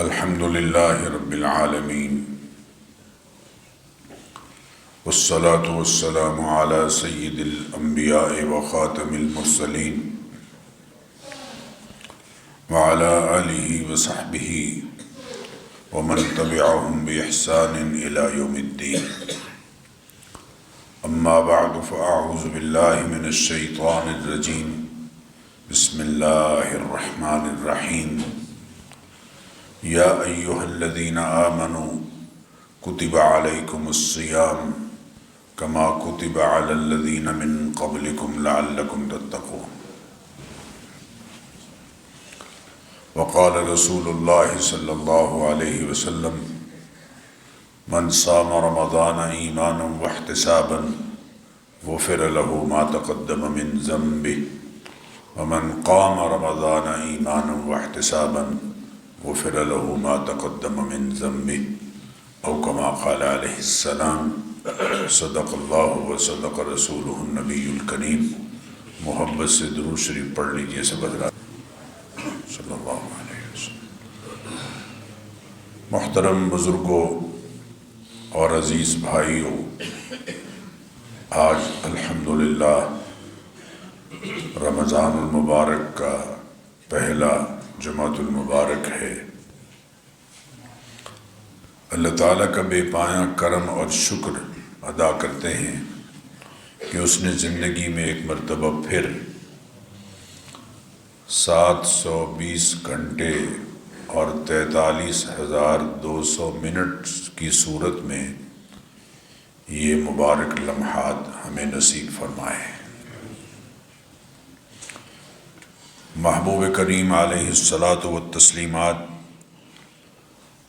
الحمد لله رب العالمين والصلاة والسلام على سيد الأنبياء وخاتم المرسلين وعلى آله وصحبه ومن تبعهم بإحسان إلى يوم الدين. أما بعد فأعوذ بالله من الشيطان الرجيم. بسم الله الرحمن الرحيم. يا أيها الذين آمنوا كتب عليكم الصيام كما كتب على الذين من قبلكم لعلكم تتقون. وقال رسول الله صلى الله عليه وسلم: من صام رمضان إيمانا واحتسابا غفر له ما تقدم من ذنبه ومن قام رمضان إيمانا واحتسابا غفر له ما تقدم من ذنبه او كما قال عليه السلام. صدق اللہ وصدق رسولہ النبی الکریم. محبت سے درود شریف پڑھ لیجئے سب حضرات صلی اللہ علیہ وسلم. محترم بزرگوں اور عزیز بھائیوں، آج الحمدللہ رمضان المبارک کا پہلا جمعۃ المبارک ہے. اللہ تعالیٰ کا بے پایاں کرم اور شکر ادا کرتے ہیں کہ اس نے زندگی میں ایک مرتبہ پھر 720 گھنٹے اور 43,200 منٹ کی صورت میں یہ مبارک لمحات ہمیں نصیب فرمائے. محبوب کریم علیہ الصلاۃ والتسلیمات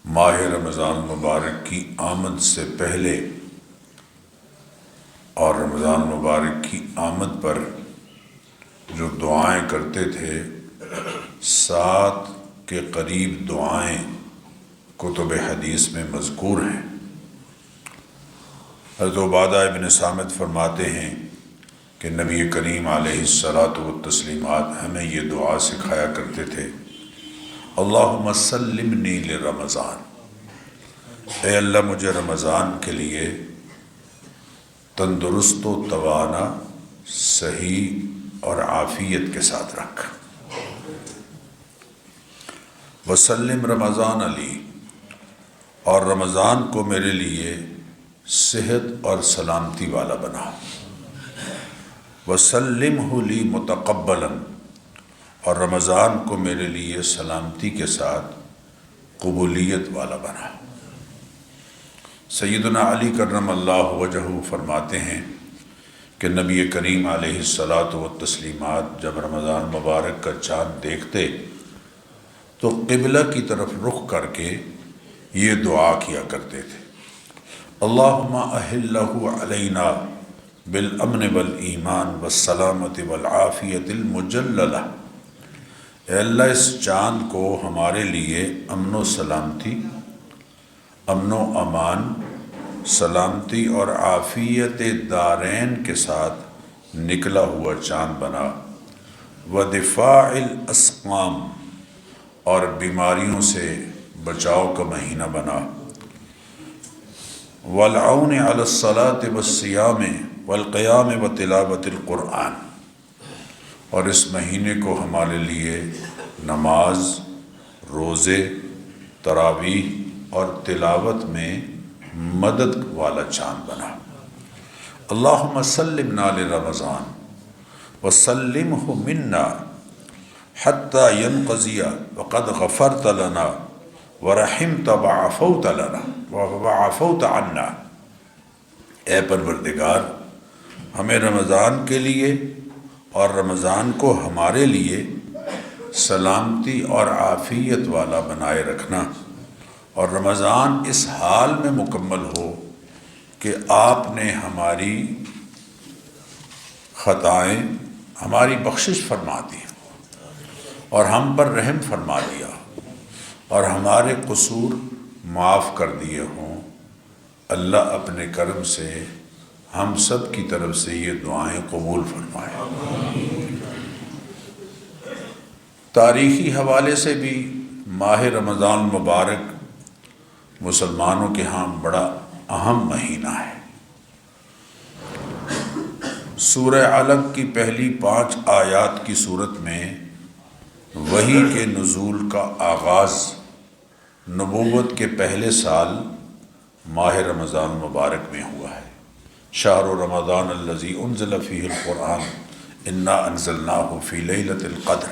ماہ رمضان مبارک کی آمد سے پہلے اور رمضان مبارک کی آمد پر جو دعائیں کرتے تھے، 7 کے قریب دعائیں کتب حدیث میں مذکور ہیں. حضرت عبادہ ابن صامت فرماتے ہیں کہ نبی کریم علیہ الصلاۃ والتسلیمات ہمیں یہ دعا سکھایا کرتے تھے: اللہم سلمنی لرمضان. اے اللہ مجھے رمضان کے لیے تندرست و توانا، صحیح اور عافیت کے ساتھ رکھ. وسلم رمضان علی، اور رمضان کو میرے لیے صحت اور سلامتی والا بنا. وسلمہ لی متقبلا، اور رمضان کو میرے لیے سلامتی کے ساتھ قبولیت والا بنا. سیدنا علی کرم اللہ وجہہ فرماتے ہیں کہ نبی کریم علیہ الصلاۃ والتسلیمات جب رمضان مبارک کا چاند دیکھتے تو قبلہ کی طرف رخ کر کے یہ دعا کیا کرتے تھے: اللہم احلہ علینا بالامن والایمان والسلامت والعافیت المجللہ. اے اللہ اس چاند کو ہمارے لیے امن و سلامتی، امن و امان، سلامتی اور عافیت دارین کے ساتھ نکلا ہوا چاند بنا. ودفاع الاسقام، اور بیماریوں سے بچاؤ کا مہینہ بنا. والعون علی الصلاة والصیام والقیام وتلاوت القرآن، اور اس مہینے کو ہمارے لیے نماز، روزے، تراویح اور تلاوت میں مدد والا چاند بنا. اللہم سلمنا لرمضان وسلمہ منا حتی ینقضی وقد غفرت لنا ورحمت وعفوت لنا وعفوت عنا. اے پروردگار، ہمیں رمضان کے لیے اور رمضان کو ہمارے لیے سلامتی اور عافیت والا بنائے رکھنا، اور رمضان اس حال میں مکمل ہو کہ آپ نے ہماری خطائیں، ہماری بخشش فرما دی اور ہم پر رحم فرما دیا اور ہمارے قصور معاف کر دیے ہوں. اللہ اپنے کرم سے ہم سب کی طرف سے یہ دعائیں قبول فرمائے. تاریخی حوالے سے بھی ماہ رمضان مبارک مسلمانوں کے ہاں بڑا اہم مہینہ ہے۔ سورہ علق کی پہلی 5 آیات کی صورت میں وحی کے نزول کا آغاز نبوت کے پہلے سال ماہ رمضان مبارک میں ہوا ہے۔ شہر رمضان الذی انزل فیہ القرآن انا انزلناہ فی لیلۃ القدر۔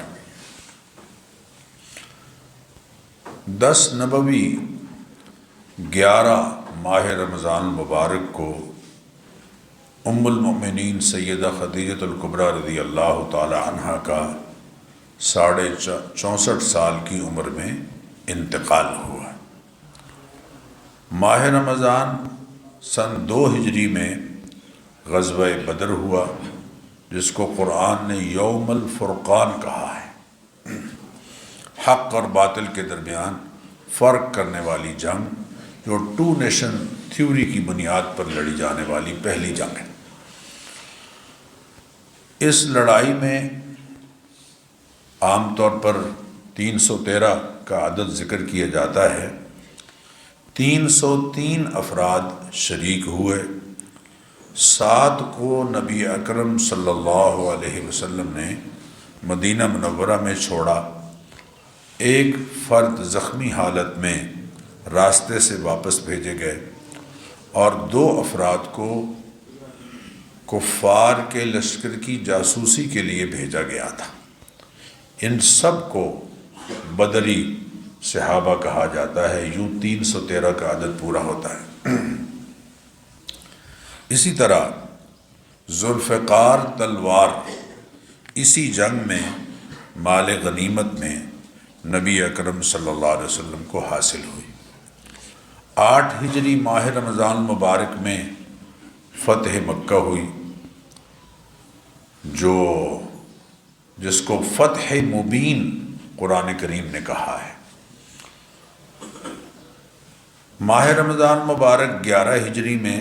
10 نبوی 11 ماہ رمضان مبارک کو ام المؤمنین سیدہ خدیجہ الکبریٰ رضی اللہ تعالی عنہا کا 64 سال کی عمر میں انتقال ہوا۔ ماہ رمضان سن 2 ہجری میں غزوہ بدر ہوا، جس کو قرآن نے یوم الفرقان کہا ہے۔ حق اور باطل کے درمیان فرق کرنے والی جنگ، جو 2 نیشن تھیوری کی بنیاد پر لڑی جانے والی پہلی جنگ ہے۔ اس لڑائی میں عام طور پر 313 کا عدد ذکر کیا جاتا ہے۔ 303 افراد شریک ہوئے۔ 7 کو نبی اکرم صلی اللہ علیہ وسلم نے مدینہ منورہ میں چھوڑا۔ 1 فرد زخمی حالت میں راستے سے واپس بھیجے گئے اور 2 افراد کو کفار کے لشکر کی جاسوسی کے لیے بھیجا گیا تھا۔ ان سب کو بدری صحابہ کہا جاتا ہے۔ یوں 313 کا عدد پورا ہوتا ہے۔ اسی طرح ذوالفقار تلوار اسی جنگ میں مال غنیمت میں نبی اکرم صلی اللہ علیہ وسلم کو حاصل ہوئی۔ 8 ہجری ماہ رمضان مبارک میں فتح مکہ ہوئی، جس کو فتح مبین قرآن کریم نے کہا ہے۔ ماہ رمضان مبارک 11 ہجری میں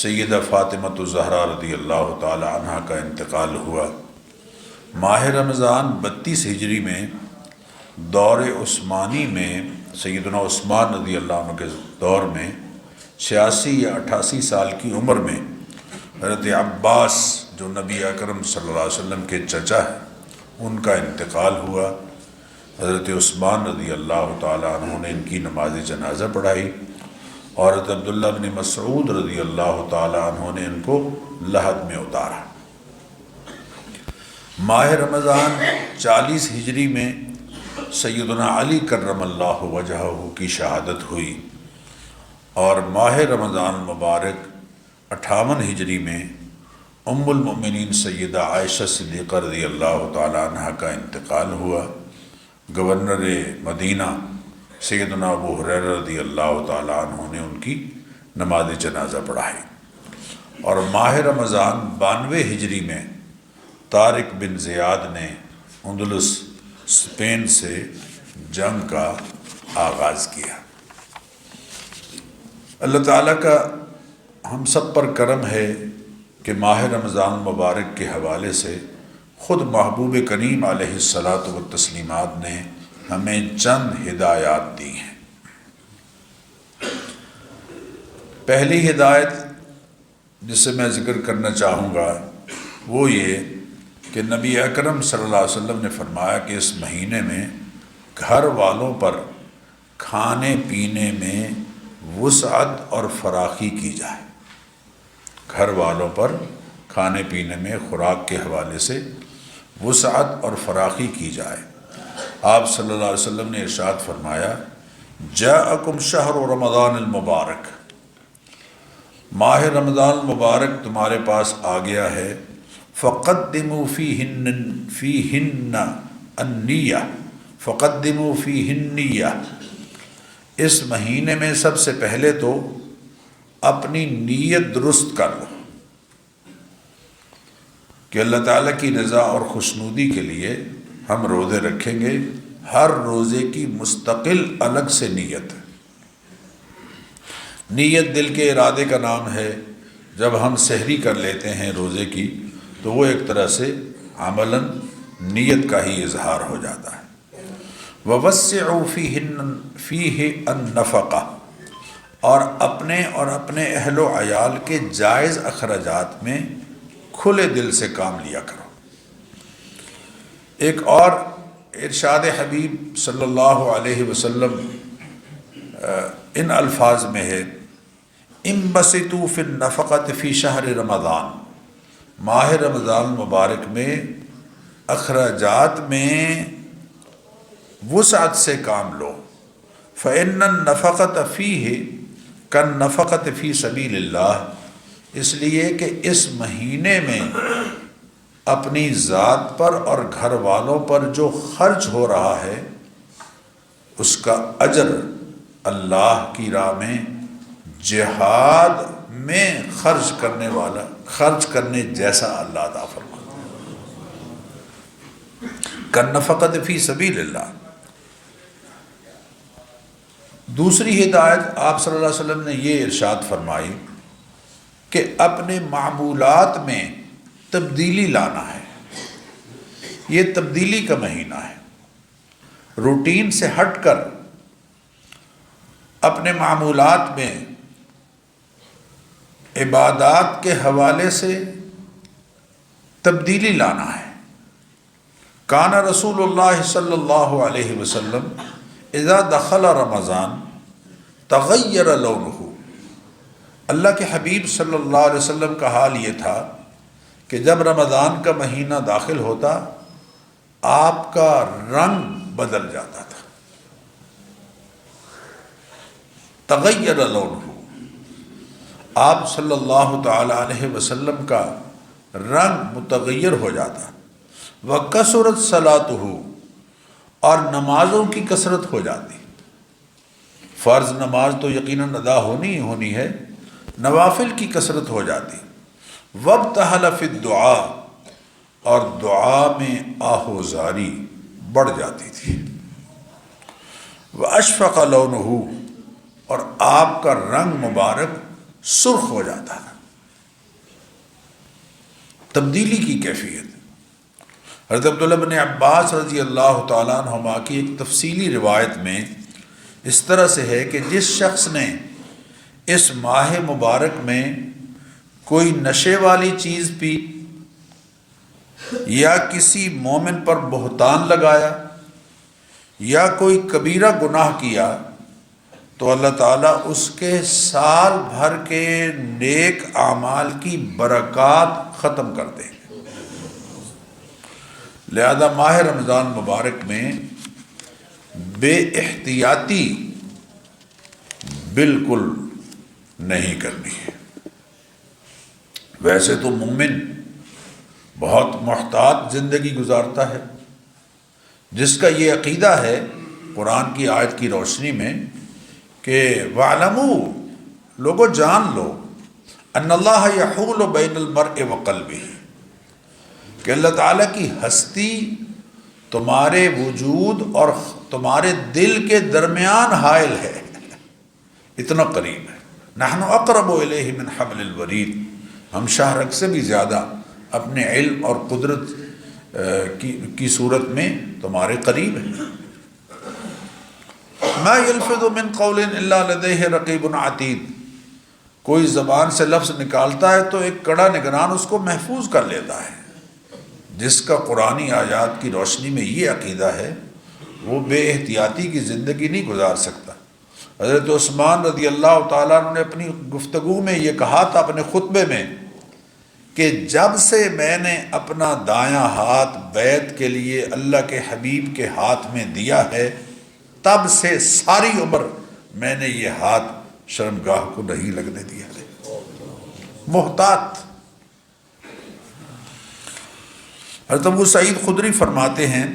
سیدہ فاطمۃ الزہرا رضی اللہ تعالی عنہا کا انتقال ہوا۔ ماہ رمضان 32 ہجری میں دور عثمانی میں سیدنا عثمان رضی اللہ عنہ کے دور میں 86 یا 88 سال کی عمر میں حضرت عباس، جو نبی اکرم صلی اللہ علیہ وسلم کے چچا ہیں، ان کا انتقال ہوا۔ حضرت عثمان رضی اللہ تعالی عنہ نے ان کی نماز جنازہ پڑھائی اور حضرت عبداللہ بن مسعود رضی اللہ تعالی عنہ نے ان کو لحد میں اتارا۔ ماہ رمضان 40 ہجری میں سیدنا علی کرم اللہ وجہہ کی شہادت ہوئی اور ماہ رمضان مبارک 58 ہجری میں ام المؤمنین سیدہ عائشہ صدیقہ رضی اللہ تعالی عنہ کا انتقال ہوا۔ گورنر مدینہ سیدنا ابو ہریرہ رضی اللہ تعالی عنہ نے ان کی نماز جنازہ پڑھائی۔ اور ماہ رمضان 92 ہجری میں طارق بن زیاد نے اندلس اسپین سے جنگ کا آغاز کیا۔ اللہ تعالیٰ کا ہم سب پر کرم ہے کہ ماہ رمضان مبارک کے حوالے سے خود محبوب کریم علیہ الصلاۃ والتسلیمات نے ہمیں چند ہدایات دی ہیں۔ پہلی ہدایت جسے میں ذکر کرنا چاہوں گا وہ یہ کہ نبی اکرم صلی اللہ علیہ وسلم نے فرمایا کہ اس مہینے میں گھر والوں پر کھانے پینے میں وسعت اور فراخی کی جائے۔ گھر والوں پر کھانے پینے میں خوراک کے حوالے سے وسعت اور فراخی کی جائے۔ آپ صلی اللہ علیہ وسلم نے ارشاد فرمایا، جاءکم شہر رمضان المبارک، ماہ رمضان مبارک تمہارے پاس آ گیا ہے، فقدموا فیہن النیہ، فقدموا فیہن النیہ، اس مہینے میں سب سے پہلے تو اپنی نیت درست کر لو کہ اللہ تعالیٰ کی رضا اور خوشنودی کے لیے ہم روزے رکھیں گے۔ ہر روزے کی مستقل الگ سے نیت ہے۔ نیت دل کے ارادے کا نام ہے۔ جب ہم سحری کر لیتے ہیں روزے کی تو وہ ایک طرح سے عملاً نیت کا ہی اظہار ہو جاتا ہے۔ وَوَسِّعُوا فِيهِ النَّفَقَةَ، اور اپنے اہل و عیال کے جائز اخراجات میں کھلے دل سے کام لیا کرو۔ ایک اور ارشاد حبیب صلی اللہ علیہ وسلم ان الفاظ میں ہے، انبسطوا فی النفقۃ فی شہر رمضان، ماہ رمضان مبارک میں اخراجات میں وسعت سے کام لو۔ فإن النفقۃ فیہ کالنفقۃ فی سبیل اللہ، اس لیے کہ اس مہینے میں اپنی ذات پر اور گھر والوں پر جو خرچ ہو رہا ہے اس کا اجر اللہ کی راہ میں جہاد میں خرچ کرنے جیسا اللہ عطا فرماتا ہے، کالنفقۃ فی سبیل اللہ۔ دوسری ہدایت آپ صلی اللہ علیہ وسلم نے یہ ارشاد فرمائی کہ اپنے معمولات میں تبدیلی لانا ہے۔ یہ تبدیلی کا مہینہ ہے، روٹین سے ہٹ کر اپنے معمولات میں عبادات کے حوالے سے تبدیلی لانا ہے۔ کان رسول اللہ صلی اللہ علیہ وسلم اذا دخل رمضان تغیر لونہ، اللہ کے حبیب صلی اللہ علیہ وسلم کا حال یہ تھا کہ جب رمضان کا مہینہ داخل ہوتا آپ کا رنگ بدل جاتا تھا۔ تغیر لونہ، آپ صلی اللہ تعالی علیہ وسلم کا رنگ متغیر ہو جاتا۔ وکثرت صلاتہ، اور نمازوں کی کثرت ہو جاتی۔ فرض نماز تو یقیناً ادا ہونی ہی ہونی ہے، نوافل کی کثرت ہو جاتی۔ وابتہل فی الدعاء، اور دعا میں آہوزاری بڑھ جاتی تھی۔ واشفق لونہ، اور آپ کا رنگ مبارک سرخ ہو جاتا تھا۔ تبدیلی کی کیفیت حضرت عبداللہ بن عباس رضی اللہ تعالیٰ عنہما کی ایک تفصیلی روایت میں اس طرح سے ہے کہ جس شخص نے اس ماہ مبارک میں کوئی نشے والی چیز پی یا کسی مومن پر بہتان لگایا یا کوئی کبیرہ گناہ کیا تو اللہ تعالیٰ اس کے سال بھر کے نیک اعمال کی برکات ختم کر دے۔ لہذا ماہ رمضان مبارک میں بے احتیاطی بالکل نہیں کرنی ہے۔ ویسے تو مومن بہت محتاط زندگی گزارتا ہے، جس کا یہ عقیدہ ہے قرآن کی آیت کی روشنی میں کہ وَاعْلَمُوا، لوگو جان لو، ان اللہ یحول بین المرء وقلبہ، کہ اللہ تعالیٰ کی ہستی تمہارے وجود اور تمہارے دل کے درمیان حائل ہے، اتنا قریب ہے۔ نحن اقرب الیہ من حبل الورید، ہم شاہ رگ سے بھی زیادہ اپنے علم اور قدرت کی صورت میں تمہارے قریب ہیں۔ ما یلفظ من قول الا لدیہ رقیب عتید، کوئی زبان سے لفظ نکالتا ہے تو ایک کڑا نگران اس کو محفوظ کر لیتا ہے۔ جس کا قرآنی آیات کی روشنی میں یہ عقیدہ ہے وہ بے احتیاطی کی زندگی نہیں گزار سکتا۔ حضرت عثمان رضی اللہ تعالیٰ عنہ نے اپنی گفتگو میں یہ کہا تھا اپنے خطبے میں کہ جب سے میں نے اپنا دایاں ہاتھ بیعت کے لیے اللہ کے حبیب کے ہاتھ میں دیا ہے تب سے ساری عمر میں نے یہ ہاتھ شرمگاہ کو نہیں لگنے دیا ہے۔ محتاط۔ حضرت ابو سعید خدری فرماتے ہیں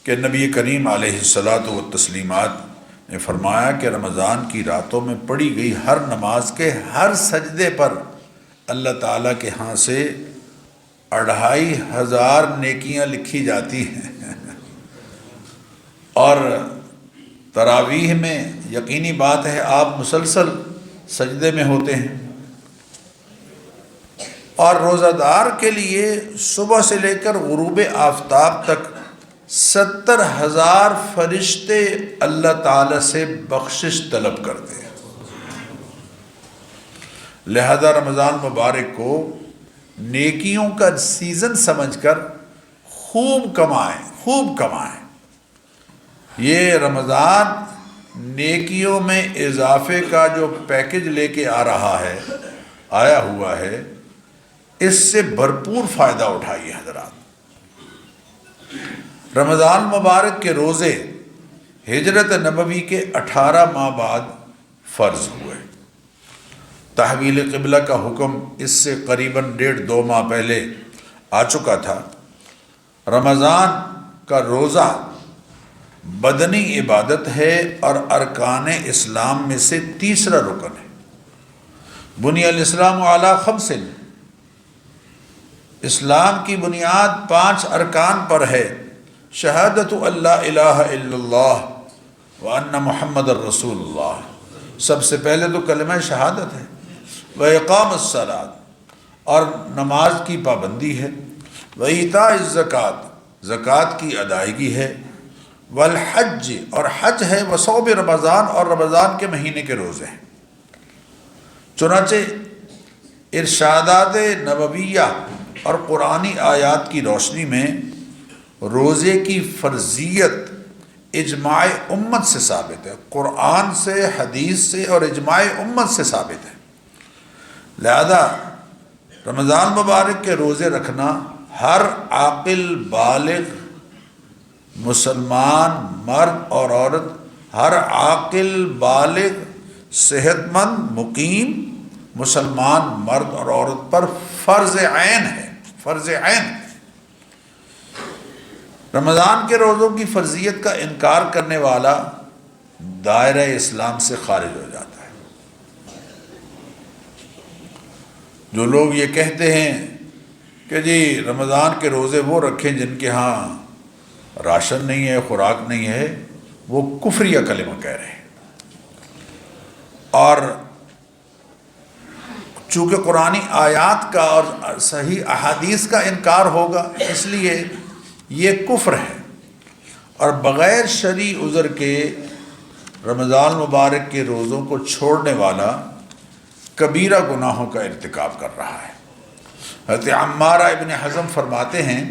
کہ نبی کریم علیہ الصلاۃ والتسلیمات نے فرمایا کہ رمضان کی راتوں میں پڑھی گئی ہر نماز کے ہر سجدے پر اللہ تعالیٰ کے ہاں سے 2500 نیکیاں لکھی جاتی ہیں، اور تراویح میں یقینی بات ہے آپ مسلسل سجدے میں ہوتے ہیں، اور روزہ دار کے لیے صبح سے لے کر غروب آفتاب تک 70,000 فرشتے اللہ تعالی سے بخشش طلب کرتے ہیں۔ لہذا رمضان مبارک کو نیکیوں کا سیزن سمجھ کر خوب کمائیں۔ یہ رمضان نیکیوں میں اضافے کا جو پیکج لے کے آیا ہوا ہے، اس سے بھرپور فائدہ اٹھائیے حضرات۔ رمضان مبارک کے روزے ہجرت نبوی کے 18 ماہ بعد فرض ہوئے۔ تحویل قبلہ کا حکم اس سے قریباً 1.5-2 ماہ پہلے آ چکا تھا۔ رمضان کا روزہ بدنی عبادت ہے اور ارکان اسلام میں سے تیسرا رکن ہے۔ بنی الاسلام علی 5، اسلام کی بنیاد 5 ارکان پر ہے۔ شہادت اللہ الہ الا اللہ وان محمد الرسول اللہ، سب سے پہلے تو کلمہ شہادت ہے، وإقام الصلاۃ، اور نماز کی پابندی ہے، وإیتاء الزکوٰۃ، زکوٰۃ کی ادائیگی ہے، والحج، اور حج ہے، وصوم رمضان، اور رمضان کے مہینے کے روزے ہیں۔ چنانچہ ارشادات نبویہ اور قرآنی آیات کی روشنی میں روزے کی فرضیت اجماع امت سے ثابت ہے، قرآن سے، حدیث سے اور اجماع امت سے ثابت ہے۔ لہذا رمضان مبارک کے روزے رکھنا ہر عاقل بالغ مسلمان مرد اور عورت، ہر عاقل بالغ صحت مند مقیم مسلمان مرد اور عورت پر فرض عین ہے، فرض عین۔ رمضان کے روزوں کی فرضیت کا انکار کرنے والا دائرہ اسلام سے خارج ہو جاتا ہے۔ جو لوگ یہ کہتے ہیں کہ جی رمضان کے روزے وہ رکھیں جن کے ہاں راشن نہیں ہے، خوراک نہیں ہے، وہ کفریہ کلمہ کہہ رہے ہیں۔ اور چونکہ قرآنی آیات کا اور صحیح احادیث کا انکار ہوگا، اس لیے یہ کفر ہے، اور بغیر شرعی عذر کے رمضان مبارک کے روزوں کو چھوڑنے والا کبیرہ گناہوں کا ارتکاب کر رہا ہے۔ حضرت عمارہ ابن حزم فرماتے ہیں،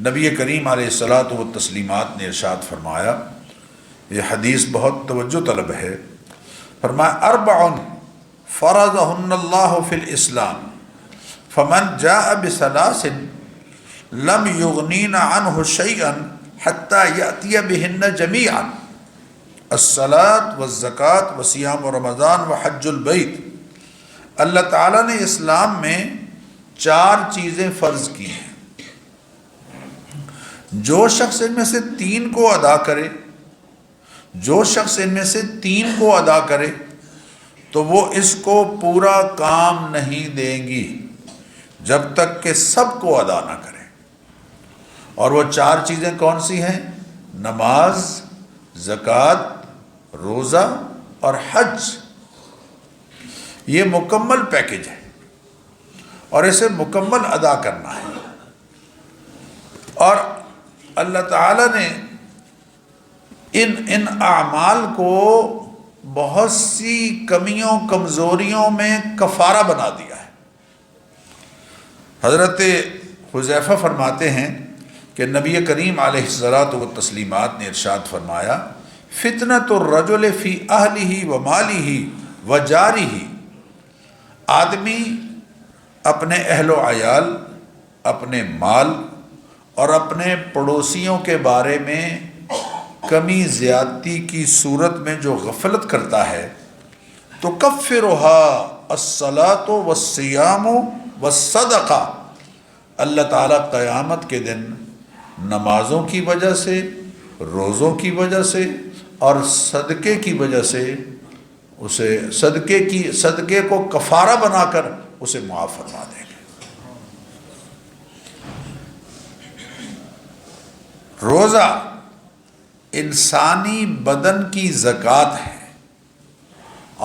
نبی کریم علیہ الصلاۃ والتسلیمات نے ارشاد فرمایا، یہ حدیث بہت توجہ طلب ہے، فرمایا اربع فرضہن اللہ فی الاسلام فمن جاء بثلاث لم یغنین عنہ شیئا حتی یأتی بہن جمیعا، الصلاۃ والزکوٰۃ وصیام رمضان وحج البیت۔ اللہ تعالیٰ نے اسلام میں 4 چیزیں فرض کی ہیں، جو شخص ان میں سے 3 کو ادا کرے، جو شخص ان میں سے 3 کو ادا کرے تو وہ اس کو پورا کام نہیں دیں گی جب تک کہ سب کو ادا نہ کرے۔ اور وہ 4 چیزیں کون سی ہیں؟ نماز، زکوٰۃ، روزہ اور حج۔ یہ مکمل پیکج ہے اور اسے مکمل ادا کرنا ہے۔ اور اللہ تعالیٰ نے ان اعمال کو بہت سی کمیوں کمزوریوں میں کفارہ بنا دیا ہے۔ حضرت حذیفہ فرماتے ہیں کہ نبی کریم علیہ الصلاۃ والتسلیمات نے ارشاد فرمایا، فتنۃ الرجل فی اہلہ و مالہ و جارہ، آدمی اپنے اہل و عیال، اپنے مال اور اپنے پڑوسیوں کے بارے میں کمی زیادتی کی صورت میں جو غفلت کرتا ہے، تو کفرها الصلاۃ والصیام والصدقہ، اللہ تعالیٰ قیامت کے دن نمازوں کی وجہ سے، روزوں کی وجہ سے اور صدقے کی وجہ سے اسے صدقے کو کفارہ بنا کر اسے معاف فرما دیں گے۔ روزہ انسانی بدن کی زکوٰۃ ہے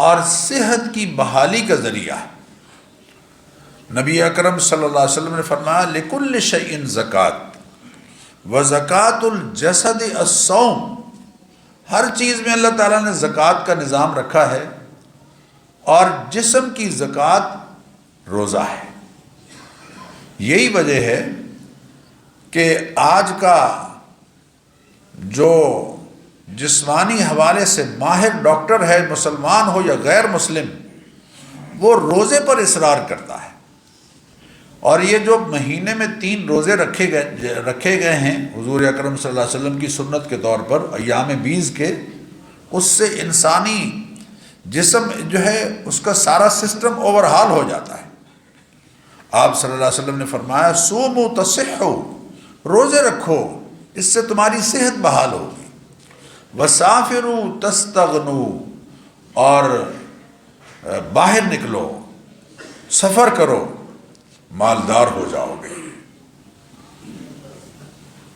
اور صحت کی بحالی کا ذریعہ ہے۔ نبی اکرم صلی اللہ علیہ وسلم نے فرمایا، لِكُلِّ شَيْءٍ زکوٰۃ وزکوٰۃ الجسد الصوم، ہر چیز میں اللہ تعالیٰ نے زکوٰۃ کا نظام رکھا ہے، اور جسم کی زکوٰۃ روزہ ہے۔ یہی وجہ ہے کہ آج کا جو جسمانی حوالے سے ماہر ڈاکٹر ہے، مسلمان ہو یا غیر مسلم، وہ روزے پر اصرار کرتا ہے، اور یہ جو مہینے میں 3 روزے رکھے گئے ہیں حضور اکرم صلی اللہ علیہ وسلم کی سنت کے طور پر ایام 20 کے، اس سے انسانی جسم جو ہے اس کا سارا سسٹم اوورہال ہو جاتا ہے۔ آپ صلی اللہ علیہ وسلم نے فرمایا صوموا تصحوا، روزے رکھو، اس سے تمہاری صحت بحال ہوگی، وسافروا تستغنوا، اور باہر نکلو، سفر کرو، مالدار ہو جاؤ گے۔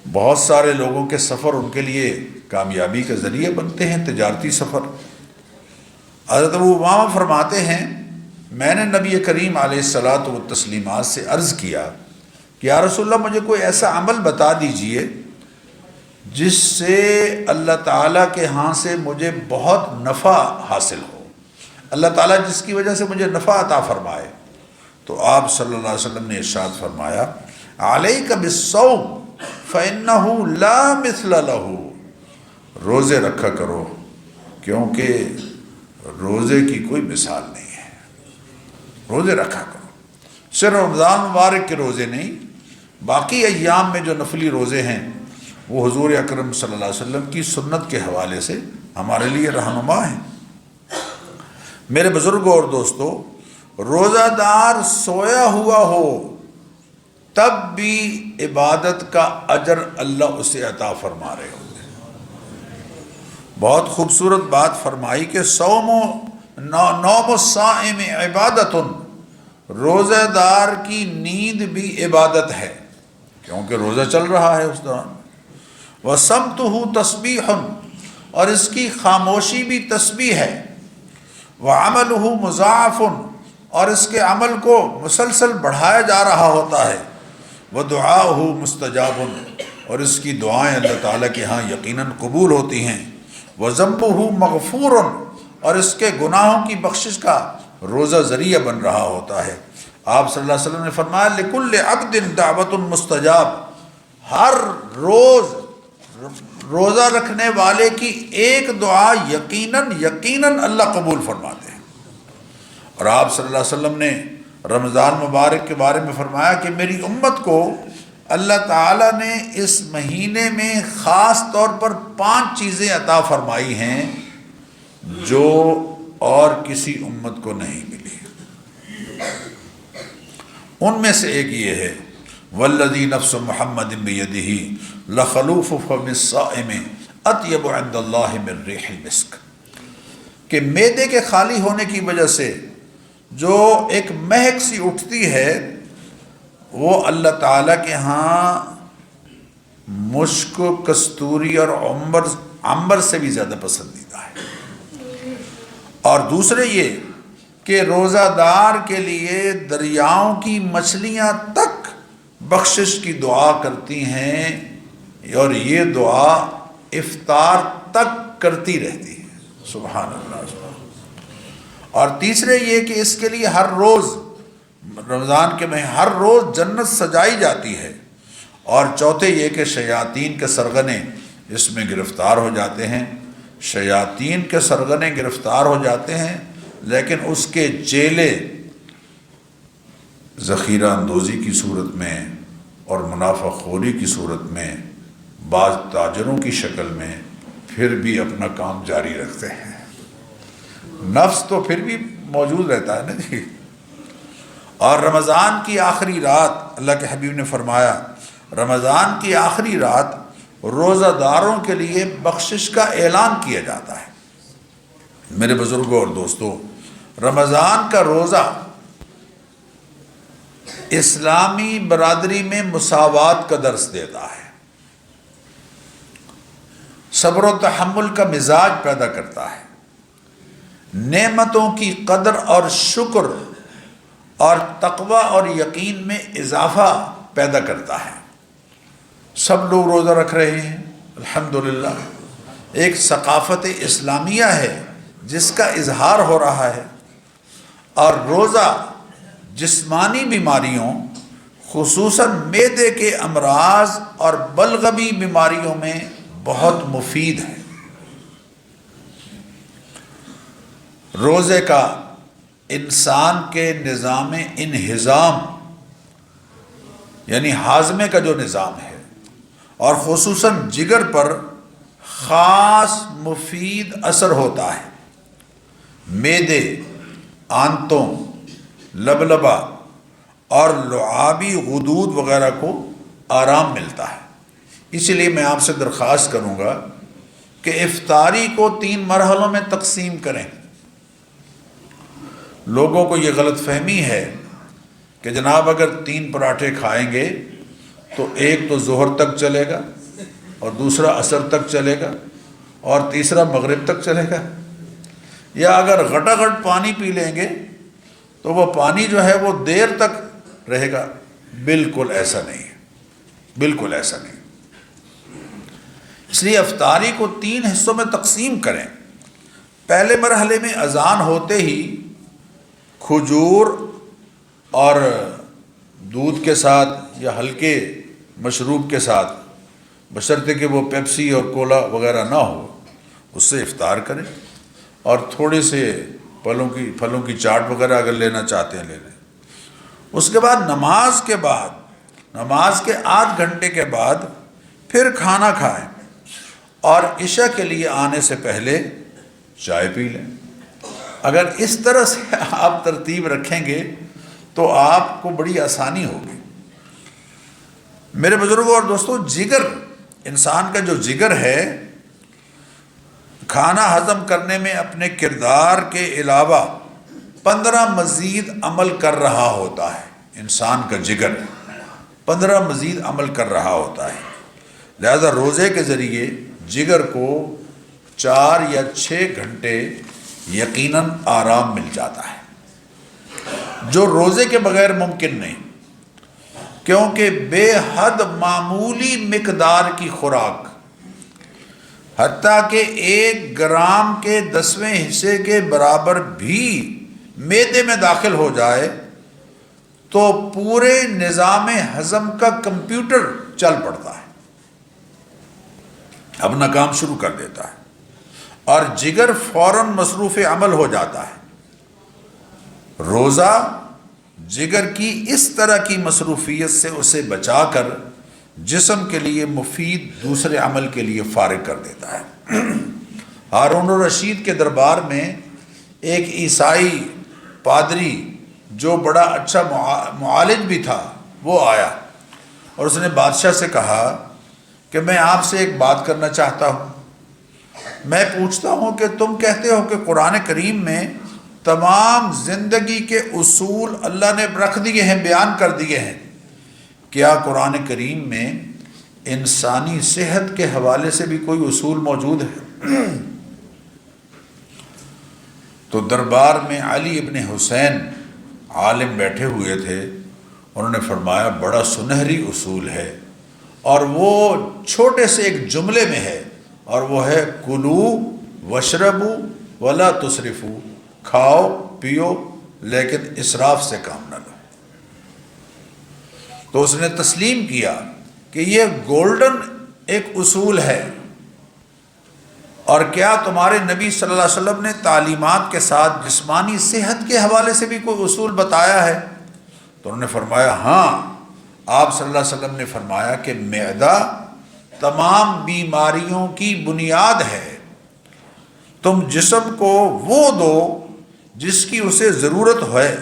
بہت سارے لوگوں کے سفر ان کے لیے کامیابی کا ذریعہ بنتے ہیں، تجارتی سفر۔ حضرت ابو امامہ فرماتے ہیں میں نے نبی کریم علیہ الصلاۃ والتسلیمات سے عرض کیا کہ یا رسول اللہ مجھے کوئی ایسا عمل بتا دیجئے جس سے اللہ تعالیٰ کے ہاں سے مجھے بہت نفع حاصل ہو، اللہ تعالیٰ جس کی وجہ سے مجھے نفع عطا فرمائے۔ تو آپ صلی اللہ علیہ وسلم نے ارشاد فرمایا علیک بالصوم فإنہ لا مثل لہ، روزے رکھا کرو کیونکہ روزے کی کوئی مثال نہیں ہے، روزے رکھا کرو۔ صرف رمضان مبارک کے روزے نہیں، باقی ایام میں جو نفلی روزے ہیں وہ حضور اکرم صلی اللہ علیہ وسلم کی سنت کے حوالے سے ہمارے لیے رہنما ہیں۔ میرے بزرگوں اور دوستو، روزہ دار سویا ہوا ہو تب بھی عبادت کا اجر اللہ اسے عطا فرما رہے ہوتے ہیں۔ بہت خوبصورت بات فرمائی کہ نوم الصائم عبادت، روزہ دار کی نیند بھی عبادت ہے کیونکہ روزہ چل رہا ہے اس دوران۔ وصمتہ تسبیح، اور اس کی خاموشی بھی تسبیح ہے۔ وعملہ مضاعف، اور اس کے عمل کو مسلسل بڑھایا جا رہا ہوتا ہے۔ ودعاؤہ مستجاب، اور اس کی دعائیں اللہ تعالیٰ کے ہاں یقیناً قبول ہوتی ہیں۔ وذنبہ مغفور، اور اس کے گناہوں کی بخشش کا روزہ ذریعہ بن رہا ہوتا ہے۔ آپ صلی اللہ علیہ وسلم نے فرمایا لکل عبد دعوت مستجاب، ہر روز روزہ رکھنے والے کی ایک دعا یقیناً اللہ قبول فرماتے ہیں۔ اور آپ صلی اللہ علیہ وسلم نے رمضان مبارک کے بارے میں فرمایا کہ میری امت کو اللہ تعالیٰ نے اس مہینے میں خاص طور پر 5 چیزیں عطا فرمائی ہیں جو اور کسی امت کو نہیں ملی۔ ان میں سے ایک یہ ہے والذی نفس محمد بیدہ لخلوف فم الصائم اطیب عند اللہ من ریح المسک، کہ معدے کے خالی ہونے کی وجہ سے جو ایک مہک سی اٹھتی ہے وہ اللہ تعالیٰ کے ہاں مشک، کستوری اور عنبر سے بھی زیادہ پسندیدہ ہے۔ اور دوسرے یہ کہ روزہ دار کے لیے دریاؤں کی مچھلیاں تک بخشش کی دعا کرتی ہیں، اور یہ دعا افطار تک کرتی رہتی ہے۔ سبحان اللہ۔ اور تیسرے یہ کہ اس کے لیے ہر روز رمضان کے مہینے ہر روز جنت سجائی جاتی ہے۔ اور چوتھے یہ کہ شیاطین کے سرغنے اس میں گرفتار ہو جاتے ہیں، شیاطین کے سرغنے گرفتار ہو جاتے ہیں، لیکن اس کے چیلے ذخیرہ اندوزی کی صورت میں اور منافع خوری کی صورت میں، بعض تاجروں کی شکل میں پھر بھی اپنا کام جاری رکھتے ہیں۔ نفس تو پھر بھی موجود رہتا ہے نا جی۔ اور رمضان کی آخری رات، اللہ کے حبیب نے فرمایا رمضان کی آخری رات روزہ داروں کے لیے بخشش کا اعلان کیا جاتا ہے۔ میرے بزرگوں اور دوستوں، رمضان کا روزہ اسلامی برادری میں مساوات کا درس دیتا ہے، صبر و تحمل کا مزاج پیدا کرتا ہے، نعمتوں کی قدر اور شکر اور تقوی اور یقین میں اضافہ پیدا کرتا ہے۔ سب لوگ روزہ رکھ رہے ہیں الحمدللہ، ایک ثقافت اسلامیہ ہے جس کا اظہار ہو رہا ہے، اور روزہ جسمانی بیماریوں خصوصاً معدے کے امراض اور بلغمی بیماریوں میں بہت مفید ہے۔ روزے کا انسان کے نظام انہضام یعنی ہاضمے کا جو نظام ہے اور خصوصاً جگر پر خاص مفید اثر ہوتا ہے۔ معدے، آنتوں، لبلبہ اور لعابی غدود وغیرہ کو آرام ملتا ہے۔ اسی لیے میں آپ سے درخواست کروں گا کہ افطاری کو 3 مرحلوں میں تقسیم کریں۔ لوگوں کو یہ غلط فہمی ہے کہ جناب اگر 3 پراٹھے کھائیں گے تو ایک تو ظہر تک چلے گا اور دوسرا عصر تک چلے گا اور تیسرا مغرب تک چلے گا، یا اگر گھٹا پانی پی لیں گے تو وہ پانی جو ہے وہ دیر تک رہے گا۔ بالکل ایسا نہیں ہے، بالکل ایسا نہیں۔ اس لیے افطاری کو 3 حصوں میں تقسیم کریں۔ پہلے مرحلے میں اذان ہوتے ہی کھجور اور دودھ کے ساتھ یا ہلکے مشروب کے ساتھ، بشرطے کہ وہ پیپسی اور کولا وغیرہ نہ ہو، اس سے افطار کریں، اور تھوڑے سے پھلوں کی چاٹ وغیرہ اگر لینا چاہتے ہیں لے لیں۔ اس کے بعد نماز کے آدھ گھنٹے کے بعد پھر کھانا کھائیں اور عشاء کے لیے آنے سے پہلے چائے پی لیں۔ اگر اس طرح سے آپ ترتیب رکھیں گے تو آپ کو بڑی آسانی ہوگی۔ میرے بزرگوں اور دوستوں، جگر، انسان کا جو جگر ہے، کھانا ہضم کرنے میں اپنے کردار کے علاوہ 15 مزید عمل کر رہا ہوتا ہے۔ انسان کا جگر 15 مزید عمل کر رہا ہوتا ہے، لہذا روزے کے ذریعے جگر کو 4 یا 6 گھنٹے یقیناً آرام مل جاتا ہے، جو روزے کے بغیر ممکن نہیں، کیونکہ بے حد معمولی مقدار کی خوراک، حتیٰ کہ 1 گرام کے 10ویں حصے کے برابر بھی معدے میں داخل ہو جائے تو پورے نظام ہضم کا کمپیوٹر چل پڑتا ہے، اپنا کام شروع کر دیتا ہے، اور جگر فوراً مصروف عمل ہو جاتا ہے۔ روزہ جگر کی اس طرح کی مصروفیت سے اسے بچا کر جسم کے لیے مفید دوسرے عمل کے لیے فارغ کر دیتا ہے۔ ہارون الرشید کے دربار میں ایک عیسائی پادری جو بڑا اچھا معالج بھی تھا، وہ آیا اور اس نے بادشاہ سے کہا کہ میں آپ سے ایک بات کرنا چاہتا ہوں۔ میں پوچھتا ہوں کہ تم کہتے ہو کہ قرآن کریم میں تمام زندگی کے اصول اللہ نے رکھ دیے ہیں، بیان کر دیے ہیں، کیا قرآن کریم میں انسانی صحت کے حوالے سے بھی کوئی اصول موجود ہے؟ تو دربار میں علی ابن حسین عالم بیٹھے ہوئے تھے، انہوں نے فرمایا بڑا سنہری اصول ہے، اور وہ چھوٹے سے ایک جملے میں ہے، اور وہ ہے کلو وشربو ولا تسرفو، کھاؤ پیو لیکن اسراف سے کام نہ لو۔ تو اس نے تسلیم کیا کہ یہ گولڈن ایک اصول ہے، اور کیا تمہارے نبی صلی اللہ علیہ وسلم نے تعلیمات کے ساتھ جسمانی صحت کے حوالے سے بھی کوئی اصول بتایا ہے؟ تو انہوں نے فرمایا ہاں، آپ صلی اللہ علیہ وسلم نے فرمایا کہ معدہ تمام بیماریوں کی بنیاد ہے، تم جسم کو وہ دو جس کی اسے ضرورت ہے،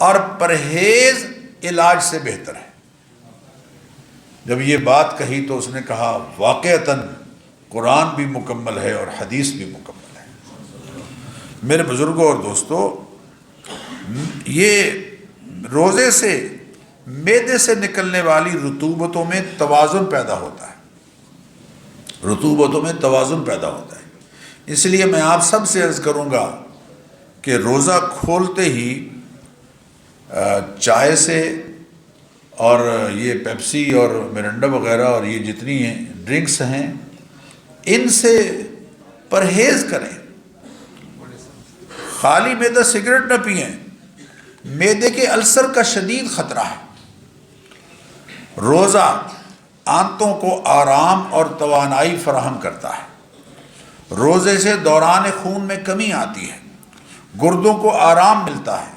اور پرہیز علاج سے بہتر ہے۔ جب یہ بات کہی تو اس نے کہا واقعتاً قرآن بھی مکمل ہے اور حدیث بھی مکمل ہے۔ میرے بزرگوں اور دوستو، یہ روزے سے معدے سے نکلنے والی رطوبتوں میں توازن پیدا ہوتا ہے، رطوبتوں میں توازن پیدا ہوتا ہے۔ اس لیے میں آپ سب سے عرض کروں گا کہ روزہ کھولتے ہی چائے سے اور یہ پیپسی اور مرنڈا وغیرہ اور یہ جتنی ہیں ڈرنکس ہیں ان سے پرہیز کریں. خالی معدہ سگریٹ نہ پئیں، معدے کے السر کا شدید خطرہ ہے. روزہ آنتوں کو آرام اور توانائی فراہم کرتا ہے. روزے سے دوران خون میں کمی آتی ہے، گردوں کو آرام ملتا ہے.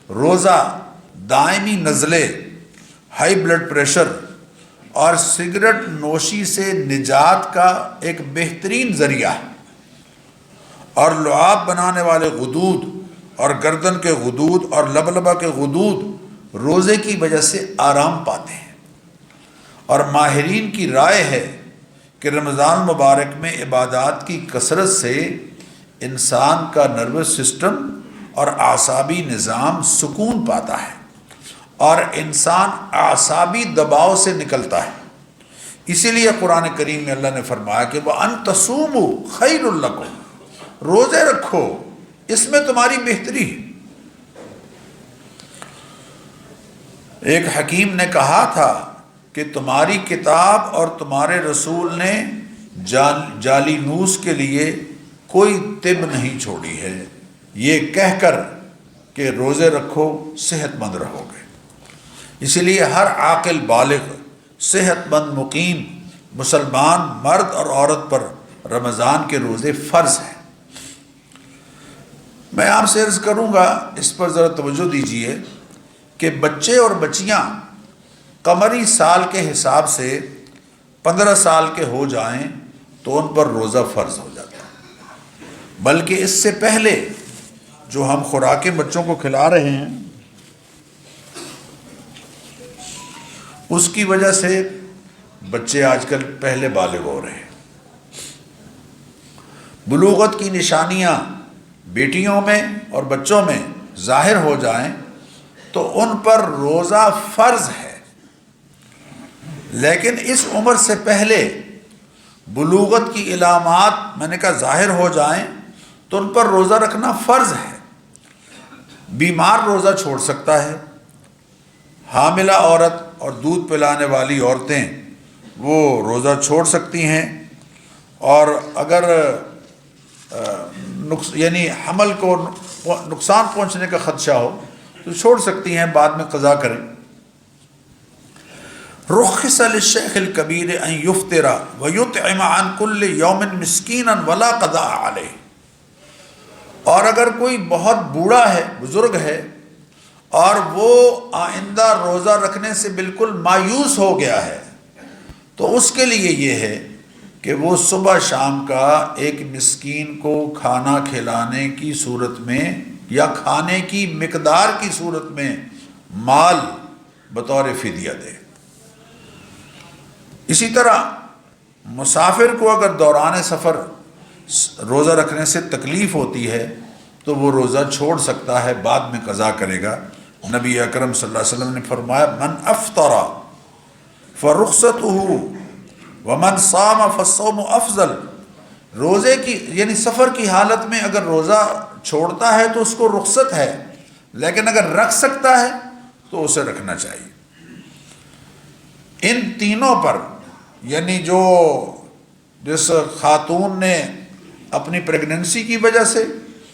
روزہ دائمی نزلے، ہائی بلڈ پریشر اور سگریٹ نوشی سے نجات کا ایک بہترین ذریعہ ہے. اور لعاب بنانے والے غدود اور گردن کے غدود اور لبلبہ کے غدود روزے کی وجہ سے آرام پاتے ہیں. اور ماہرین کی رائے ہے کہ رمضان مبارک میں عبادات کی کثرت سے انسان کا نروس سسٹم اور اعصابی نظام سکون پاتا ہے اور انسان اعصابی دباؤ سے نکلتا ہے. اسی لیے قرآن کریم میں اللہ نے فرمایا کہ وَأَن تَصُومُوا خَيْرٌ لَكُمْ، روزے رکھو اس میں تمہاری بہتری ہے. ایک حکیم نے کہا تھا کہ تمہاری کتاب اور تمہارے رسول نے جعلی نوس کے لیے کوئی طب نہیں چھوڑی ہے، یہ کہہ کر کہ روزے رکھو صحت مند رہو گے. اسی لیے ہر عاقل بالغ صحت مند مقیم مسلمان مرد اور عورت پر رمضان کے روزے فرض ہیں. میں آپ سے عرض کروں گا، اس پر ذرا توجہ دیجیے کہ بچے اور بچیاں قمری سال کے حساب سے 15 سال کے ہو جائیں تو ان پر روزہ فرض ہو جاتا ہے. بلکہ اس سے پہلے جو ہم خوراکیں بچوں کو کھلا رہے ہیں اس کی وجہ سے بچے آج کل پہلے بالغ ہو رہے ہیں. بلوغت کی نشانیاں بیٹیوں میں اور بچوں میں ظاہر ہو جائیں تو ان پر روزہ فرض ہے. لیکن اس عمر سے پہلے بلوغت کی علامات میں نے کہا ظاہر ہو جائیں تو ان پر روزہ رکھنا فرض ہے. بیمار روزہ چھوڑ سکتا ہے، حاملہ عورت اور دودھ پلانے والی عورتیں وہ روزہ چھوڑ سکتی ہیں. اور اگر یعنی حمل کو نقصان پہنچنے کا خدشہ ہو تو چھوڑ سکتی ہیں، بعد میں قضا کریں. رخص للشیخ الکبیر ان یفطر ویطعم عن کل یوم مسکینا ولا قضاء علیہ. اور اگر کوئی بہت بوڑھا ہے، بزرگ ہے، اور وہ آئندہ روزہ رکھنے سے بالکل مایوس ہو گیا ہے تو اس کے لیے یہ ہے کہ وہ صبح شام کا ایک مسکین کو کھانا کھلانے کی صورت میں یا کھانے کی مقدار کی صورت میں مال بطور فدیہ دے. اسی طرح مسافر کو اگر دوران سفر روزہ رکھنے سے تکلیف ہوتی ہے تو وہ روزہ چھوڑ سکتا ہے، بعد میں قضا کرے گا. نبی اکرم صلی اللہ علیہ وسلم نے فرمایا من افطر فرخصتہ ومن صام فالصوم افضل. روزے کی یعنی سفر کی حالت میں اگر روزہ چھوڑتا ہے تو اس کو رخصت ہے، لیکن اگر رکھ سکتا ہے تو اسے رکھنا چاہیے. ان تینوں پر یعنی جو جس خاتون نے اپنی پریگننسی کی وجہ سے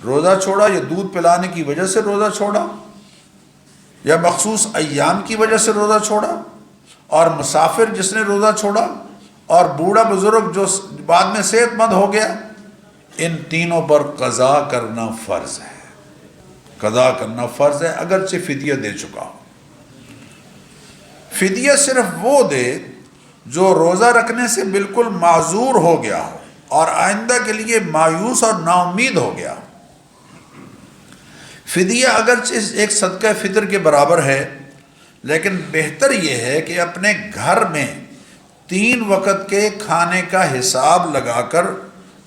روزہ چھوڑا یا دودھ پلانے کی وجہ سے روزہ چھوڑا یا مخصوص ایام کی وجہ سے روزہ چھوڑا، اور مسافر جس نے روزہ چھوڑا، اور بوڑھا بزرگ جو بعد میں صحت مند ہو گیا، ان تینوں پر قضا کرنا فرض ہے. قضا کرنا فرض ہے اگرچہ فدیہ دے چکا ہو. فدیہ صرف وہ دے جو روزہ رکھنے سے بالکل معذور ہو گیا ہو اور آئندہ کے لیے مایوس اور نا امید ہو گیا. فدیہ اگرچہ ایک صدقہ فطر کے برابر ہے، لیکن بہتر یہ ہے کہ اپنے گھر میں 3 وقت کے کھانے کا حساب لگا کر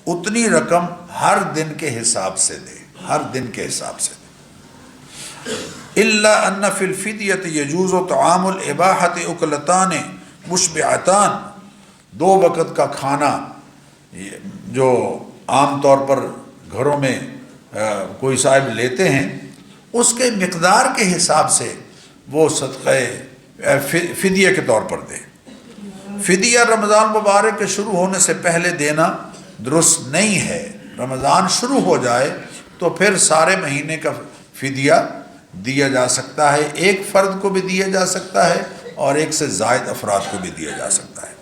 اتنی رقم ہر دن کے حساب سے دے، ہر دن کے حساب سے دے. الا ان فی الفدیۃ یجوز طعام الاباحۃ اکلتان مشبعتان. 2 وقت کا کھانا جو عام طور پر گھروں میں کوئی صاحب لیتے ہیں، اس کے مقدار کے حساب سے وہ صدقہ فدیہ کے طور پر دے۔ فدیہ رمضان مبارک کے شروع ہونے سے پہلے دینا درست نہیں ہے۔ رمضان شروع ہو جائے تو پھر سارے مہینے کا فدیہ دیا جا سکتا ہے، ایک فرد کو بھی دیا جا سکتا ہے اور ایک سے زائد افراد کو بھی دیا جا سکتا ہے۔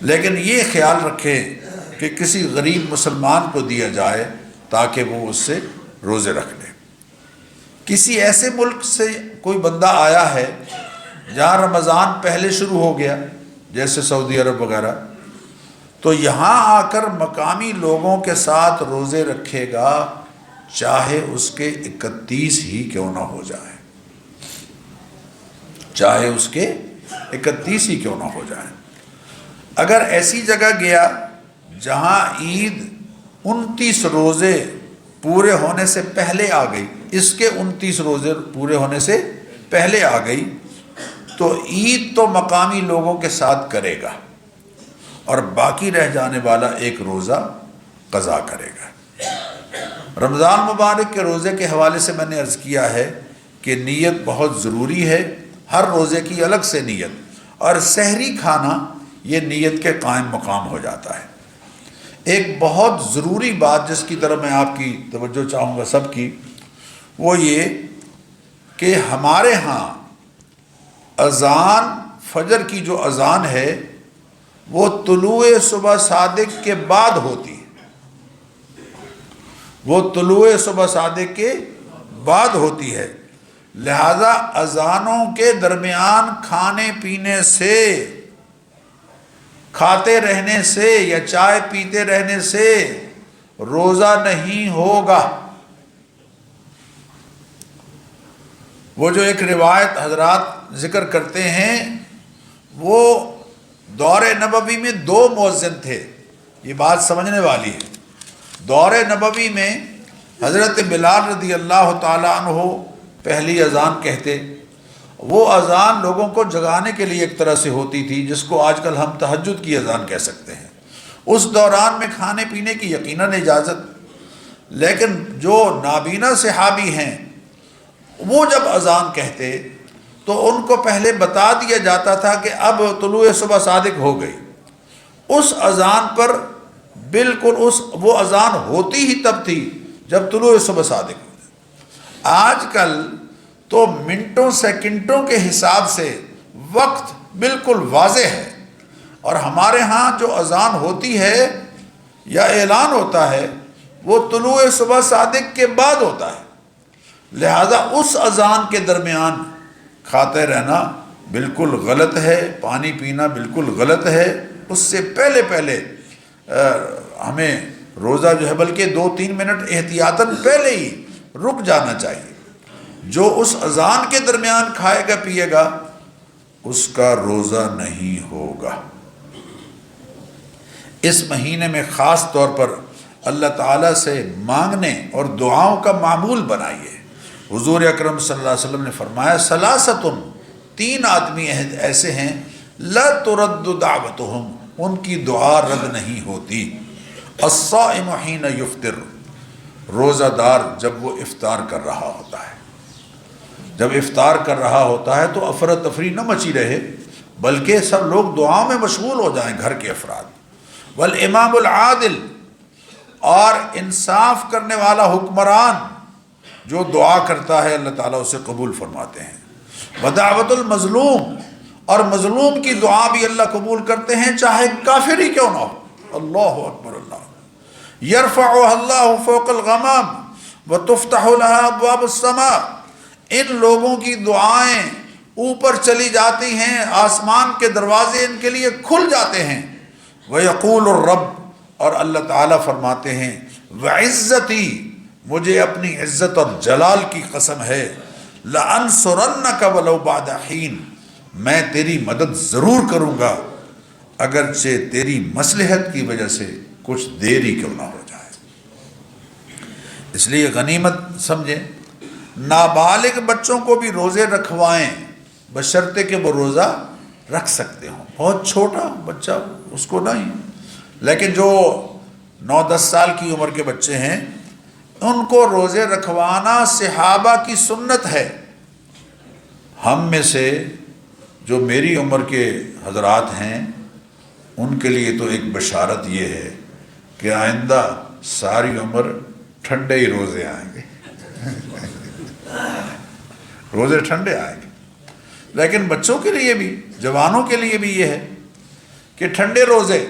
لیکن یہ خیال رکھیں کہ کسی غریب مسلمان کو دیا جائے تاکہ وہ اس سے روزے رکھ لے۔ کسی ایسے ملک سے کوئی بندہ آیا ہے جہاں رمضان پہلے شروع ہو گیا، جیسے سعودی عرب وغیرہ، تو یہاں آ کر مقامی لوگوں کے ساتھ روزے رکھے گا، چاہے اس کے 31 ہی کیوں نہ ہو جائے، چاہے اس کے 31 ہی کیوں نہ ہو جائے۔ اگر ایسی جگہ گیا جہاں عید 29 روزے پورے ہونے سے پہلے آ گئی، اس کے 29 روزے پورے ہونے سے پہلے آ گئی، تو عید تو مقامی لوگوں کے ساتھ کرے گا اور باقی رہ جانے والا ایک روزہ قضا کرے گا۔ رمضان مبارک کے روزے کے حوالے سے میں نے عرض کیا ہے کہ نیت بہت ضروری ہے، ہر روزے کی الگ سے نیت، اور سحری کھانا یہ نیت کے قائم مقام ہو جاتا ہے۔ ایک بہت ضروری بات جس کی طرف میں آپ کی توجہ چاہوں گا سب کی، وہ یہ کہ ہمارے ہاں اذان فجر کی جو اذان ہے وہ طلوع صبح صادق کے بعد ہوتی ہے، وہ طلوع صبح صادق کے بعد ہوتی ہے، لہذا اذانوں کے درمیان کھانے پینے سے، کھاتے رہنے سے یا چائے پیتے رہنے سے روزہ نہیں ہوگا۔ وہ جو ایک روایت حضرات ذکر کرتے ہیں، وہ دور نبوی میں 2 مؤذن تھے، یہ بات سمجھنے والی ہے۔ دور نبوی میں حضرت بلال رضی اللہ تعالیٰ عنہ پہلی اذان کہتے، وہ اذان لوگوں کو جگانے کے لیے ایک طرح سے ہوتی تھی، جس کو آج کل ہم تہجد کی اذان کہہ سکتے ہیں۔ اس دوران میں کھانے پینے کی یقیناً اجازت، لیکن جو نابینا صحابی ہیں وہ جب اذان کہتے تو ان کو پہلے بتا دیا جاتا تھا کہ اب طلوع صبح صادق ہو گئی۔ اس اذان پر بالکل وہ اذان ہوتی ہی تب تھی جب طلوع صبح صادق ہو۔ آج کل تو منٹوں سیکنڈوں کے حساب سے وقت بالکل واضح ہے، اور ہمارے ہاں جو اذان ہوتی ہے یا اعلان ہوتا ہے وہ طلوع صبح صادق کے بعد ہوتا ہے، لہذا اس اذان کے درمیان کھاتے رہنا بالکل غلط ہے، پانی پینا بالکل غلط ہے۔ اس سے پہلے ہمیں روزہ جو ہے بلکہ 2-3 منٹ احتیاطاً پہلے ہی رک جانا چاہیے۔ جو اس اذان کے درمیان کھائے گا پیے گا اس کا روزہ نہیں ہوگا۔ اس مہینے میں خاص طور پر اللہ تعالیٰ سے مانگنے اور دعاؤں کا معمول بنائیے۔ حضور اکرم صلی اللہ علیہ وسلم نے فرمایا، ثلاثۃ، 3 آدمی ایسے ہیں لا ترد دعوتہم، ان کی دعا رد نہیں ہوتی۔ الصائم حین یفطر، روزہ دار جب وہ افطار کر رہا ہوتا ہے، جب افطار کر رہا ہوتا ہے تو افراتفری نہ مچی رہے، بلکہ سب لوگ دعاؤں میں مشغول ہو جائیں، گھر کے افراد۔ والامام العادل، اور انصاف کرنے والا حکمران جو دعا کرتا ہے اللہ تعالیٰ اسے قبول فرماتے ہیں۔ ودعوت المظلوم، اور مظلوم کی دعا بھی اللہ قبول کرتے ہیں چاہے کافر ہی کیوں نہ ہو۔ اللہ اکبر، اللہ یرفعها اللہ فوق الغمام وتفتح لها ابواب السماء، ان لوگوں کی دعائیں اوپر چلی جاتی ہیں، آسمان کے دروازے ان کے لیے کھل جاتے ہیں۔ ویقول الرب، اور اللہ تعالیٰ فرماتے ہیں، وعزتی، مجھے اپنی عزت اور جلال کی قسم ہے، لَأَنصُرَنَّكَ وَلَوْ بَعْدَ حِينٍ، میں تیری مدد ضرور کروں گا اگرچہ تیری مصلحت کی وجہ سے کچھ دیر ہی کیوں نہ ہو جائے۔ اس لیے غنیمت سمجھیں، نابالغ بچوں کو بھی روزے رکھوائیں بشرطے کہ وہ روزہ رکھ سکتے ہوں۔ بہت چھوٹا بچہ اس کو نہیں، لیکن جو 9-10 سال کی عمر کے بچے ہیں ان کو روزے رکھوانا صحابہ کی سنت ہے۔ ہم میں سے جو میری عمر کے حضرات ہیں ان کے لیے تو ایک بشارت یہ ہے کہ آئندہ ساری عمر ٹھنڈے ہی روزے آئیں گے روزے ٹھنڈے آئیں گے۔ لیکن بچوں کے لیے بھی، جوانوں کے لیے بھی یہ ہے کہ ٹھنڈے روزے،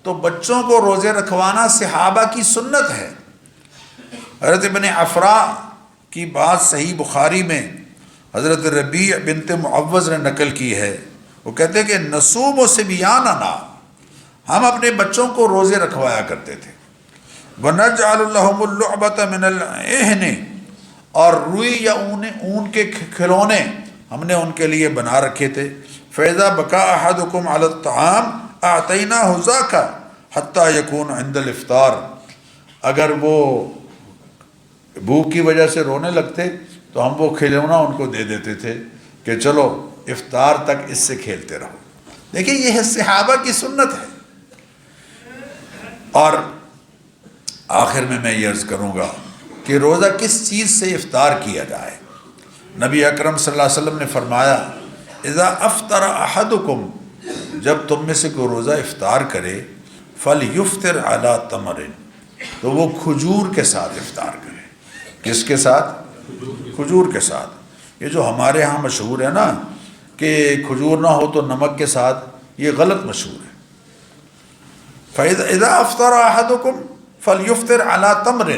تو بچوں کو روزے رکھوانا صحابہ کی سنت ہے۔ حضرت ابن عفراء کی بات صحیح بخاری میں حضرت ربیع بنت معوذ نے نقل کی ہے، وہ کہتے ہیں کہ نصوم صبیاننا، ہم اپنے بچوں کو روزے رکھوایا کرتے تھے، وَنَجْعَلُ لَهُمُ اللُّعْبَةَ مِنَ الْعِهْنِ، اور روئی یا اون کے کھلونے ہم نے ان کے لیے بنا رکھے تھے۔ فَإِذَا بَكَى أَحَدُكُمْ عَلَى الطَّعَامِ أَعْطَيْنَاهُ ذَاكَ حَتَّى يَكُونَ عِنْدَ الْإِفْطَارِ، اگر وہ بھوک کی وجہ سے رونے لگتے تو ہم وہ کھلونا ان کو دے دیتے تھے کہ چلو افطار تک اس سے کھیلتے رہو۔ دیکھیں یہ ہے صحابہ کی سنت ہے۔ اور آخر میں یہ عرض کروں گا کہ روزہ کس چیز سے افطار کیا جائے۔ نبی اکرم صلی اللہ علیہ وسلم نے فرمایا اذا افطر احدکم، جب تم میں سے کوئی روزہ افطار کرے، فلیفطر علی تمر، تو وہ کھجور کے ساتھ افطار کرے۔ کس کے ساتھ؟ کھجور کے ساتھ۔ یہ جو ہمارے ہاں مشہور ہے نا کہ کھجور نہ ہو تو نمک کے ساتھ، یہ غلط مشہور ہے۔ فَإِذَا أَفْطَرَ أَحَدُكُمْ فَلْيُفْطِرْ عَلَى تَمْرٍ،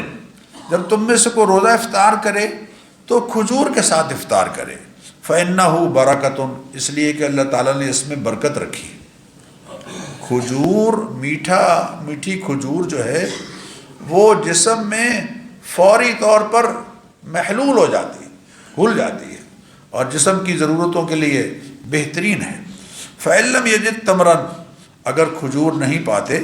جب تم میں سے کوئی روزہ افطار کرے تو کھجور کے ساتھ افطار کرے۔ فَإِنَّهُ بَرَكَةٌ، اس لیے کہ اللہ تعالیٰ نے اس میں برکت رکھی۔ کھجور، میٹھی کھجور جو ہے وہ جسم میں فوری طور پر محلول ہو جاتی ہے، گھل جاتی ہے، اور جسم کی ضرورتوں کے لیے بہترین ہے۔ فَإِن لَّمْ يَجِدْ تَمْرًا، اگر کھجور نہیں پاتے،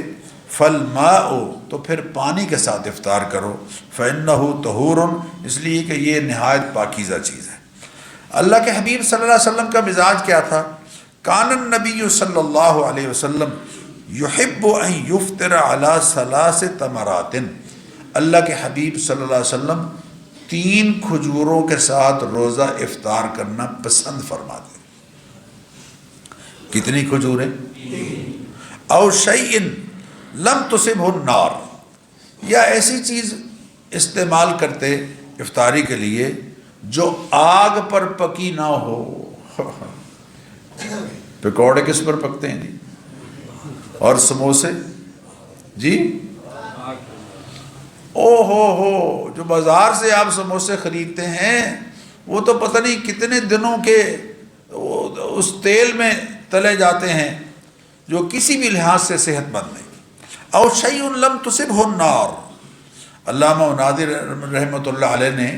فَالْمَاءُ، تو پھر پانی کے ساتھ افطار کرو، فَإِنَّهُ طَهُورٌ، اس لیے کہ یہ نہایت پاکیزہ چیز ہے۔ اللہ کے حبیب صلی اللہ علیہ وسلم کا مزاج کیا تھا؟ کان النبی صلی اللہ علیہ وسلم یحب ان یفطر علی ثلاث تمرات، اللہ کے حبیب صلی اللہ علیہ وسلم 3 کھجوروں کے ساتھ روزہ افطار کرنا پسند فرماتے۔ کتنی کھجوریں؟ او شیء لم تصبہ النار، یا ایسی چیز استعمال کرتے افطاری کے لیے جو آگ پر پکی نہ ہو۔ پکوڑے کس پر پکتے ہیں جی؟ اور سموسے جی؟ او ہو، جو بازار سے آپ سموسے خریدتے ہیں وہ تو پتہ نہیں کتنے دنوں کے اس تیل میں تلے جاتے ہیں جو کسی بھی لحاظ سے صحت مند نہیں۔ او شیء لم تصبہ النار، علامہ نادر رحمۃ اللہ علیہ نے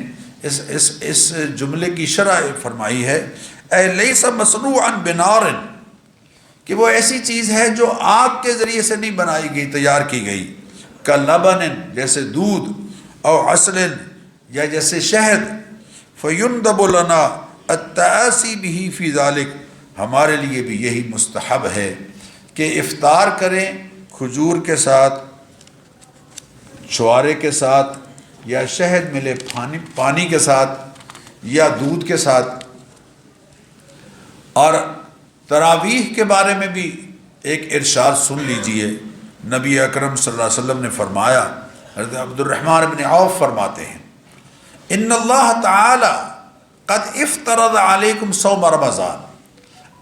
اس جملے کی شرح فرمائی ہے، اے لیس مصنوعا بنار، کہ وہ ایسی چیز ہے جو آگ کے ذریعے سے نہیں بنائی گئی، تیار کی گئی، کلبن، جیسے دودھ، او عسل، یا جیسے شہد، فیندب لنا التآسی بہ فی ذلک، ہمارے لیے بھی یہی مستحب ہے کہ افطار کریں کھجور کے ساتھ، چھوارے کے ساتھ، یا شہد ملے پانی کے ساتھ، یا دودھ کے ساتھ۔ اور تراویح کے بارے میں بھی ایک ارشاد سن لیجئے، نبی اکرم صلی اللہ علیہ وسلم نے فرمایا، حضرت عبد الرحمن بن عوف فرماتے ہیں، ان اللہ تعالی قد افترض علیکم صوم رمضان،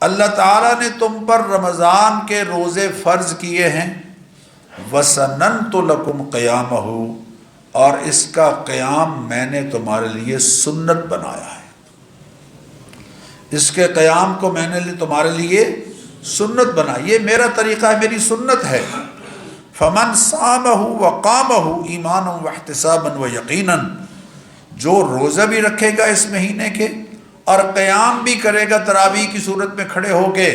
اللہ تعالیٰ نے تم پر رمضان کے روزے فرض کیے ہیں، وَسَنَنْتُ لَكُمْ قِيَامَهُ، اور اس کا قیام میں نے تمہارے لیے سنت بنایا ہے، اس کے قیام کو میں نے تمہارے لیے سنت بنا، یہ میرا طریقہ ہے، میری سنت ہے۔ فَمَنْ صَامَهُ وَقَامَهُ ایمانا وَاحْتِسَابًا وَيَقِينًا، جو روزہ بھی رکھے گا اس مہینے کے اور قیام بھی کرے گا تراویح کی صورت میں کھڑے ہو کے،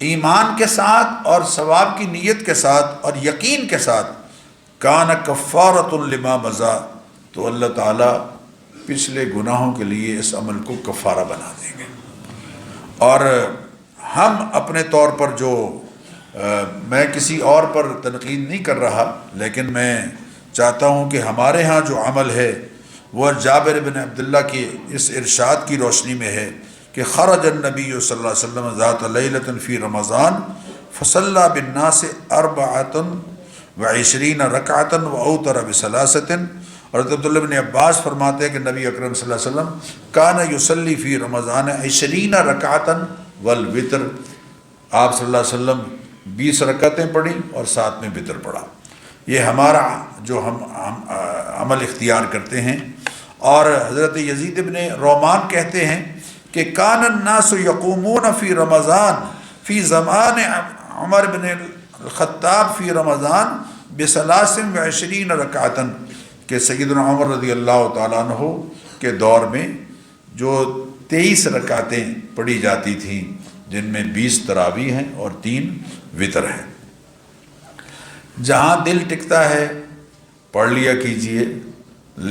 ایمان کے ساتھ اور ثواب کی نیت کے ساتھ اور یقین کے ساتھ، کان کفارۃ لما مضی، تو اللہ تعالیٰ پچھلے گناہوں کے لیے اس عمل کو کفارہ بنا دیں گے۔ اور ہم اپنے طور پر جو میں کسی اور پر تنقید نہیں کر رہا، لیکن میں چاہتا ہوں کہ ہمارے ہاں جو عمل ہے وہ جابر بن عبداللہ کی اس ارشاد کی روشنی میں ہے کہ خرج النبی صلی اللہ علیہ وسلم ذات لیلۃ فی رمضان فصلی بالناس 24 رکعۃ واوتر بثلاثۃ۔ اور عبداللہ بن عباس فرماتے ہیں کہ نبی اکرم صلی اللہ علیہ وسلم کان یصلی فی رمضان 20 رکعۃ والوتر، آپ صلی اللہ علیہ وسلم 20 رکعتیں پڑھیں اور ساتھ میں وطر پڑھا۔ یہ ہمارا جو ہم عمل اختیار کرتے ہیں۔ اور حضرت یزید بن رومان کہتے ہیں کہ کان الناس یقومون فی رمضان فی زمان عمر بن الخطاب فی رمضان ب23 رکعۃ، کہ سیدنا عمر رضی اللہ تعالیٰ عنہ کے دور میں جو 23 رکعتیں پڑھی جاتی تھیں، جن میں 20 تراویح ہیں اور 3 وطر ہیں۔ جہاں دل ٹکتا ہے پڑھ لیا کیجئے،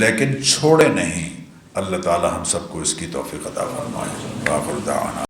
لیکن چھوڑے نہیں۔ اللہ تعالی ہم سب کو اس کی توفیق عطا فرمائے۔ آخر دعوانا